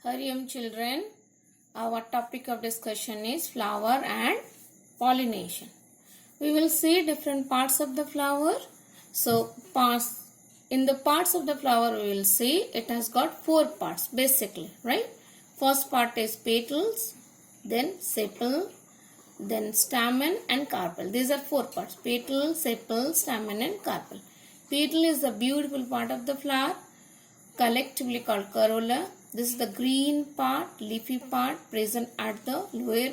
Hariam children, our topic of discussion is flower and pollination. We will see different parts of the flower. So in the parts of the flower we will see it has got 4 parts basically, right? First part is petals, then sepal, then stamen and carpel. These are 4 parts: petal, sepal, stamen and carpel. Petal is the beautiful part of the flower, collectively called corolla. This is the green part, leafy part present at the lower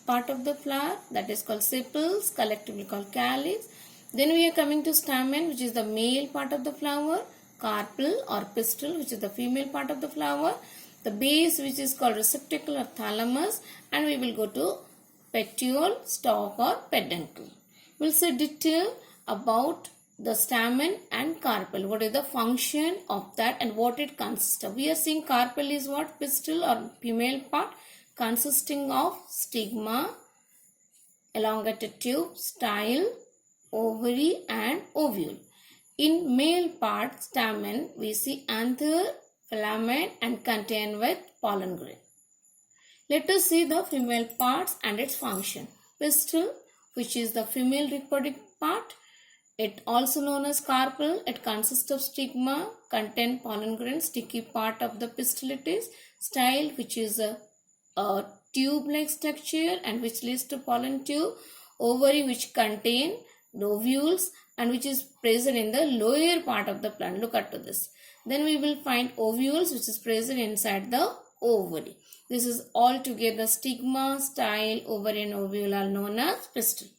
part of the flower, that is called sepals, collectively called calyx. Then we are coming to stamen, which is the male part of the flower, carpel or pistil, which is the female part of the flower, the base, which is called receptacle or thalamus, and we will go to petiole, stalk or peduncle. We will see detail about the stamen and carpel. What is the function of that and what it consists of? We are seeing carpel is what? Pistil or female part consisting of stigma, elongated tube, style, ovary and ovule. In male part stamen, we see anther, filament and contained with pollen grain. Let us see the female parts and its function. Pistil, which is the female reproductive part. It also known as carpel. It consists of stigma, contain pollen grain, sticky part of the pistil it is. Style, which is a tube-like structure and which leads to pollen tube. Ovary, which contain the ovules and which is present in the lower part of the plant. Look at this. Then we will find ovules, which is present inside the ovary. This is altogether stigma, style, ovary and ovule are known as pistil.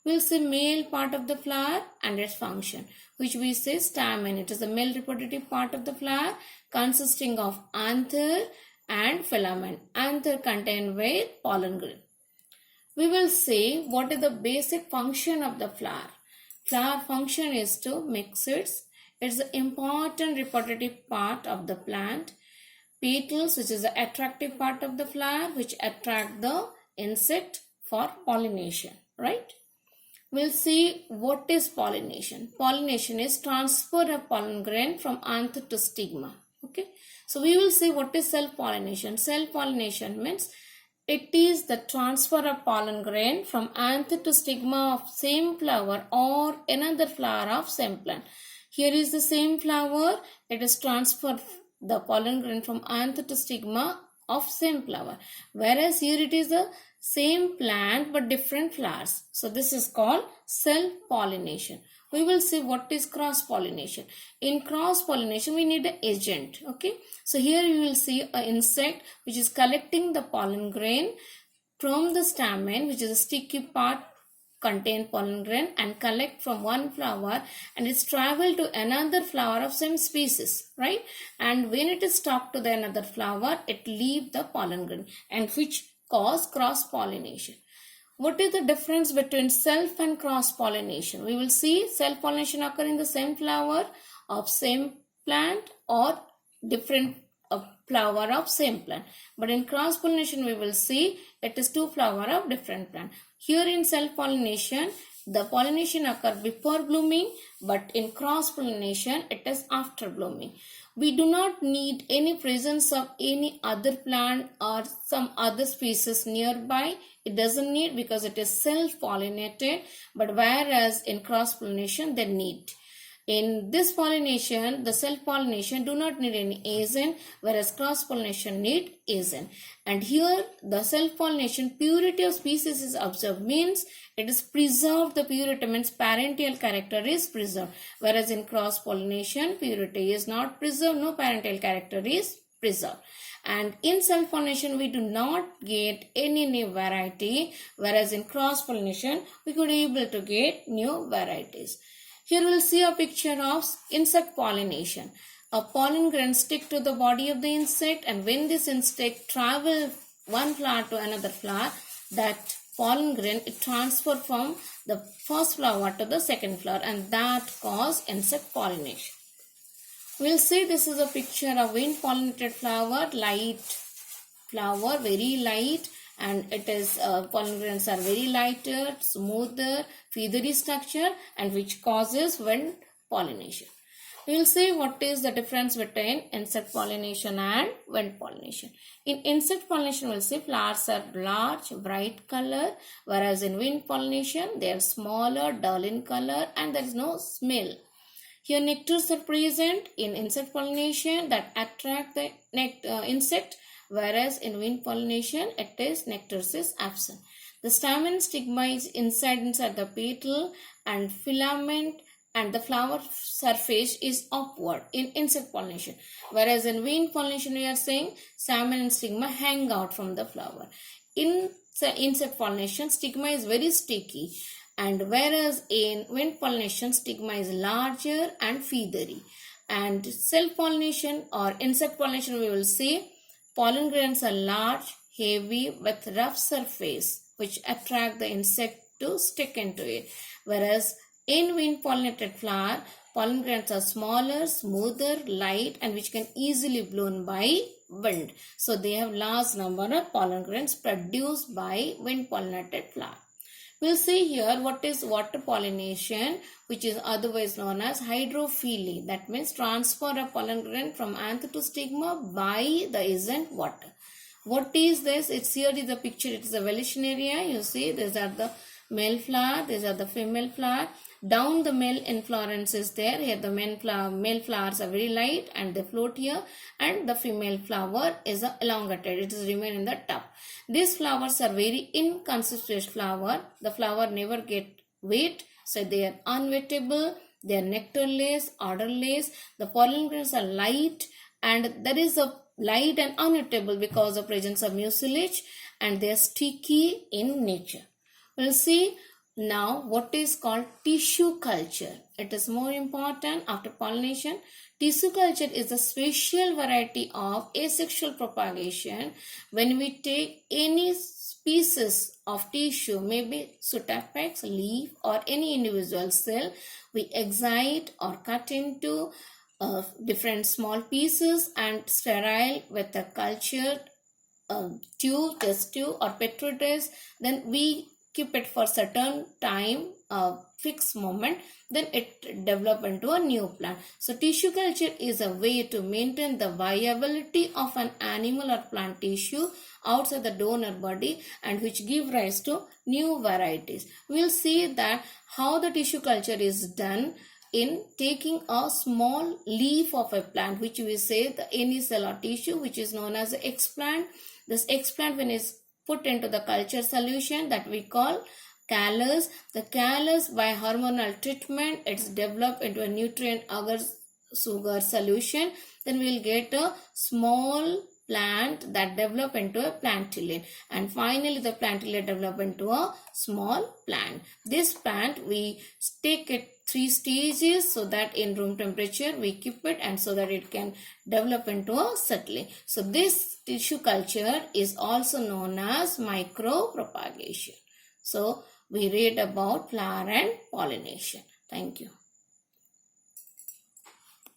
We will see male part of the flower and its function, which we say stamen. It is the male reproductive part of the flower consisting of anther and filament. Anther contained with pollen grain. We will see what is the basic function of the flower. Flower function is to make seeds. It is the important reproductive part of the plant. Petals, which is the attractive part of the flower, which attract the insect for pollination, right? We'll see what is pollination. Pollination is transfer of pollen grain from anther to stigma. Okay. So we will see what is self-pollination. Self-pollination means it is the transfer of pollen grain from anther to stigma of same flower or another flower of same plant. Here is the same flower. It is transferred the pollen grain from anther to stigma of same flower. Whereas here it is the same plant but different flowers. So this is called self-pollination. We will see what is cross-pollination. In cross-pollination we need an agent. Okay. So here you will see an insect which is collecting the pollen grain from the stamen, which is a sticky part contain pollen grain and collect from one flower and it's travel to another flower of same species, right? And when it is stuck to the another flower, it leave the pollen grain and which cause cross-pollination. What is the difference between self and cross-pollination? We will see self-pollination occur in the same flower of same plant or different flower of same plant. But in cross-pollination we will see it is 2 flower of different plant. Here in self-pollination, the pollination occur before blooming, but in cross-pollination it is after blooming. We do not need any presence of any other plant or some other species nearby. It doesn't need because it is self-pollinated, but whereas in cross-pollination they need. In this pollination, the self-pollination do not need any agent, whereas cross-pollination need agent. And here the self-pollination purity of species is observed, means it is preserved. The purity means parental character is preserved, whereas in cross-pollination purity is not preserved, no parental character is preserved. And in self-pollination we do not get any new variety, whereas in cross-pollination we could be able to get new varieties. Here we will see a picture of insect pollination. A pollen grain stick to the body of the insect, and when this insect travel one flower to another flower, that pollen grain it transfer from the first flower to the second flower, and that cause insect pollination. We will see this is a picture of wind pollinated flower, light flower, very light. And it is pollen grains are very lighter, smoother, feathery structure and which causes wind pollination. We will see what is the difference between insect pollination and wind pollination. In insect pollination, we will see flowers are large, bright color, whereas in wind pollination, they are smaller, dull in color, and there is no smell. Here nectars are present in insect pollination that attract the insect, whereas in wind pollination, nectar is absent. The stamen stigma is inside the petal, and filament and the flower surface is upward in insect pollination, whereas in wind pollination we are saying stamen and stigma hang out from the flower. In insect pollination, stigma is very sticky, and whereas in wind pollination, stigma is larger and feathery. And self pollination or insect pollination, we will see pollen grains are large, heavy with rough surface which attract the insect to stick into it, whereas in wind pollinated flower, pollen grains are smaller, smoother, light, and which can easily blown by wind. So they have large number of pollen grains produced by wind pollinated flower. We'll see here what is water pollination, which is otherwise known as hydrophily. That means transfer of pollen grain from anther to stigma by the agent water. What is this? It's here is the picture. It is a velation area. You see, these are the male flower. These are the female flower. Down the male inflorescence is there. Here the male flowers are very light and they float here, and the female flower is elongated. It is remain in the top. These flowers are very inconsistent flower. The flower never get wet, so they are unwettable. They are nectarless, odorless. The pollen grains are light, and there is a light and unwettable because of presence of mucilage, and they are sticky in nature. We'll see now what is called tissue culture. It is more important after pollination. Tissue culture is a special variety of asexual propagation. When we take any species of tissue, maybe pseudapex, leaf, or any individual cell, we excite or cut into different small pieces and sterile with a cultured tube, test tube, or petri dish. Then we keep it for certain time, fixed moment, then it develop into a new plant. So tissue culture is a way to maintain the viability of an animal or plant tissue outside the donor body, and which give rise to new varieties. We'll see that how the tissue culture is done in taking a small leaf of a plant, which we say the any cell or tissue, which is known as the explant. This explant, when is put into the culture solution, that we call callus. The callus, by hormonal treatment, it's developed into a nutrient agar sugar solution. Then we will get a small plant that develop into a plantillion, and finally the plantillion develop into a small plant. This plant, we take it 3 stages so that in room temperature we keep it, and so that it can develop into a settling. So this tissue culture is also known as micropropagation. So we read about flower and pollination. Thank you.